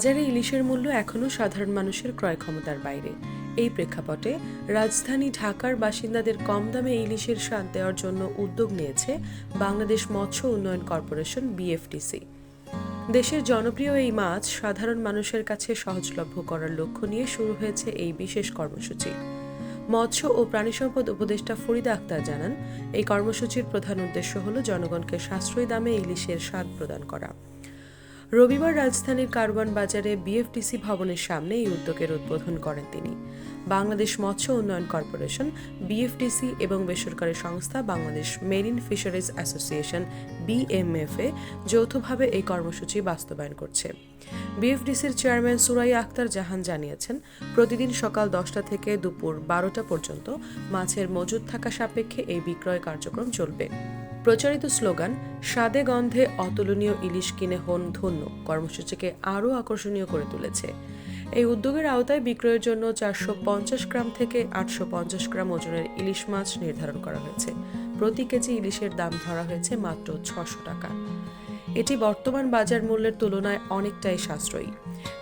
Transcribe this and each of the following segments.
বাজারে ইলিশের মূল্য এখনও সাধারণ মানুষের ক্রয় ক্ষমতার বাইরে। এই প্রেক্ষাপটে রাজধানী ঢাকার বাসিন্দাদের কম দামে ইলিশের স্বাদ দেওয়ার জন্য উদ্যোগ নিয়েছে বাংলাদেশ মৎস্য উন্নয়ন কর্পোরেশন বিএফটিসি। দেশের জনপ্রিয় এই মাছ সাধারণ মানুষের কাছে সহজলভ্য করার লক্ষ্য নিয়ে শুরু হয়েছে এই বিশেষ কর্মসূচি। মৎস্য ও প্রাণিসম্পদ উপদেষ্টা ফরিদা আক্তার জানান, এই কর্মসূচির প্রধান উদ্দেশ্য হল জনগণকে সাশ্রয়ী দামে ইলিশের স্বাদ প্রদান করা। রবিবার রাজধানীর কারওয়ান বাজারে বিএফটিসি ভবনের সামনে এই উদ্যোগের উদ্বোধন করেন তিনি। বাংলাদেশ মৎস্য উন্নয়ন কর্পোরেশন, বিএফটিসি এবং বেসরকারি সংস্থা বাংলাদেশ মেরিন ফিশারিজ অ্যাসোসিয়েশন বিএমএফএ যৌথভাবে এই কর্মসূচি বাস্তবায়ন করছে। বিএফটিসির চেয়ারম্যান সুরাইয়া আক্তার জাহান জানিয়েছেন, প্রতিদিন সকাল 10টা থেকে দুপুর 12টা পর্যন্ত মাছের মজুদ থাকা সাপেক্ষে এই বিক্রয় কার্যক্রম চলবে। প্রচারিত স্লোগান স্বাদে গন্ধে অতুলনীয় ইলিশ কিনে হন ধন্য কর্মসূচিকে আরও আকর্ষণীয় করে তুলেছে। এই উদ্যোগের আওতায় বিক্রয়ের জন্য 450 গ্রাম থেকে 850 গ্রাম ওজনের ইলিশ মাছ নির্ধারণ করা হয়েছে। প্রতি কেজি ইলিশের দাম ধরা হয়েছে মাত্র 600 টাকা। এটি বর্তমান বাজার মূল্যের তুলনায় অনেকটাই সাশ্রয়ী।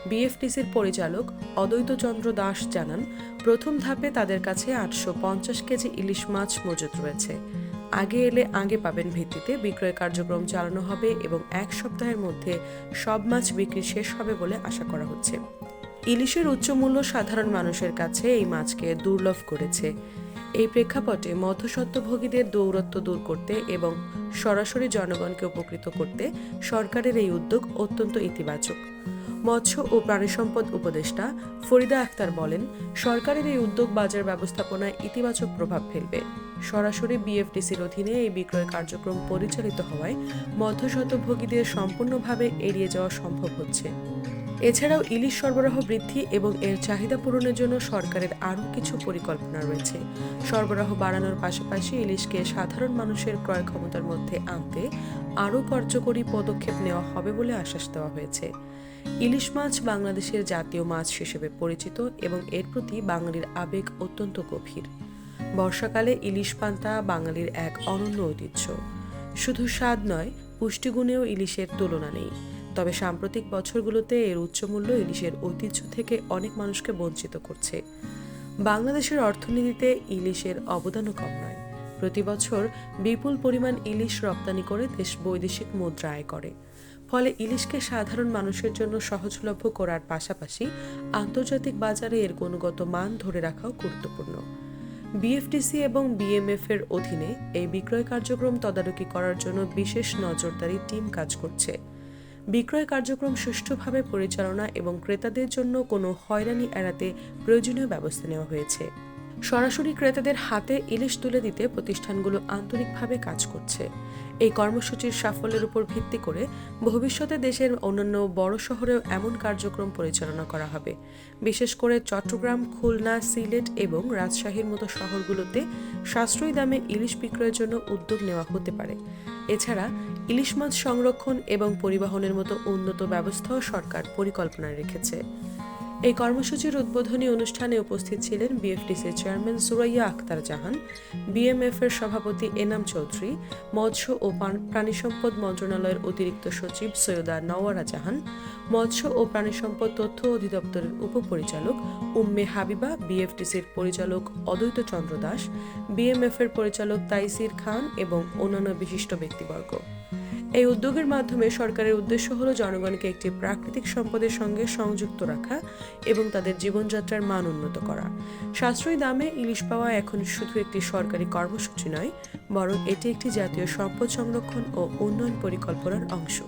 বিএফটিসির পরিচালক অদ্বৈত চন্দ্র দাস জানান, প্রথম ধাপে তাদের কাছে 850 কেজি ইলিশ মাছ মজুত রয়েছে। আগে এলে আগে পাবেন ভিত্তিতে বিক্রয় কার্যক্রম চালানো হবে এবং 1 সপ্তাহের মধ্যে সব মাছ বিক্রি শেষ হবে বলে আশা করা হচ্ছে। ইলিশের উচ্চ মূল্য সাধারণ মানুষের কাছে এই মাছকে দুর্লভ করেছে। এই প্রেক্ষাপটে মধ্যস্বত্বভোগীদের দৌরত্ব দূর করতে এবং সরাসরি জনগণকে উপকৃত করতে সরকারের এই উদ্যোগ অত্যন্ত ইতিবাচক। মৎস্য ও প্রাণিসম্পদ উপদেষ্টা ফরিদা আক্তার বলেন, সরকারের এই উদ্যোগ বাজার ব্যবস্থাপনায় ইতিবাচক প্রভাব ফেলবে। সরাসরি বিএফটিসির অধীনে এই বিক্রয় কার্যক্রম পরিচালিত হওয়ায় মধ্যস্বত্বভোগীদের সম্পূর্ণভাবে এড়িয়ে যাওয়া সম্ভব হচ্ছে। এছাড়াও ইলিশ সরবরাহ বৃদ্ধি এবং এর চাহিদা পূরণের জন্য সরকারের আরও কিছু পরিকল্পনা রয়েছে। সরবরাহ বাড়ানোর পাশাপাশি ইলিশকে সাধারণ মানুষের ক্রয় ক্ষমতার মধ্যে আনতে আরও কার্যকরী পদক্ষেপ নেওয়া হবে বলে আশ্বাস দেওয়া হয়েছে। ইলিশ মাছ বাংলাদেশের জাতীয় মাছ হিসেবে পরিচিত এবং এর প্রতি বাঙালির আবেগ অত্যন্ত গভীর। বর্ষাকালে ইলিশ পান্তা বাঙালির এক অনন্য ঐতিহ্য। শুধু স্বাদ নয়, পুষ্টিগুণেও ইলিশের তুলনা নেই। তবে সাম্প্রতিক বছরগুলোতে এর উচ্চমূল্য ইলিশের ঐতিহ্য থেকে অনেক মানুষকে বঞ্চিত করছে। বাংলাদেশের অর্থনীতিতে ইলিশের অবদানও কম নয়। প্রতি বছর বিপুল পরিমাণ ইলিশ রপ্তানি করে দেশ বৈদেশিক মুদ্রা আয় করে। ফলে ইলিশকে সাধারণ মানুষের জন্য সহজলভ্য করার পাশাপাশি আন্তর্জাতিক বাজারে এর গুণগত মান ধরে রাখাও গুরুত্বপূর্ণ। বিএফটিসি এবং বিএমএফ-এর অধীনে এই বিক্রয় কার্যক্রম তদারকি করার জন্য বিশেষ নজরদারি টিম কাজ করছে। বিক্রয় কার্যক্রম সুষ্ঠুভাবে পরিচালনা এবং ক্রেতাদের জন্য কোনো হয়রানি এড়াতে প্রয়োজনীয় ব্যবস্থা নেওয়া হয়েছে। সরাসরি ক্রেতাদের হাতে ইলিশ তুলে দিতে প্রতিষ্ঠানগুলো আন্তরিকভাবে কাজ করছে। এই কর্মসূচির সাফল্যের উপর ভিত্তি করে ভবিষ্যতে দেশের অন্যান্য বড় শহরেও এমন কার্যক্রম পরিচালনা করা হবে। বিশেষ করে চট্টগ্রাম, খুলনা, সিলেট এবং রাজশাহীর মতো শহরগুলোতে সাশ্রয়ী দামে ইলিশ বিক্রয়ের জন্য উদ্যোগ নেওয়া হতে পারে। এছাড়া ইলিশ মাছ সংরক্ষণ এবং পরিবহনের মতো উন্নত ব্যবস্থাও সরকার পরিকল্পনা রেখেছে। এই কর্মসূচির উদ্বোধনী অনুষ্ঠানে উপস্থিত ছিলেন বিএফটিসির চেয়ারম্যান সুরাইয়া আক্তার জাহান, বিএমএফ-এর সভাপতি এনাম চৌধুরী, মৎস্য ও প্রাণিসম্পদ মন্ত্রণালয়ের অতিরিক্ত সচিব সৈয়দা নওয়ারা জাহান, মৎস্য ও প্রাণিসম্পদ তথ্য অধিদপ্তরের উপপরিচালক উম্মে হাবিবা, বিএফটিসির পরিচালক অদ্বৈত চন্দ্র দাস, বিএমএফ-এর পরিচালক তাইসির খান এবং অন্যান্য বিশিষ্ট ব্যক্তিবর্গ। এই উদ্যোগের মাধ্যমে সরকারের উদ্দেশ্য হল জনগণকে একটি প্রাকৃতিক সম্পদের সঙ্গে সংযুক্ত রাখা এবং তাদের জীবনযাত্রার মান উন্নত করা। সাশ্রয়ী দামে ইলিশ পাওয়া এখন শুধু একটি সরকারি কর্মসূচি নয়, বরং এটি একটি জাতীয় সম্পদ সংরক্ষণ ও উন্নয়ন পরিকল্পনার অংশ।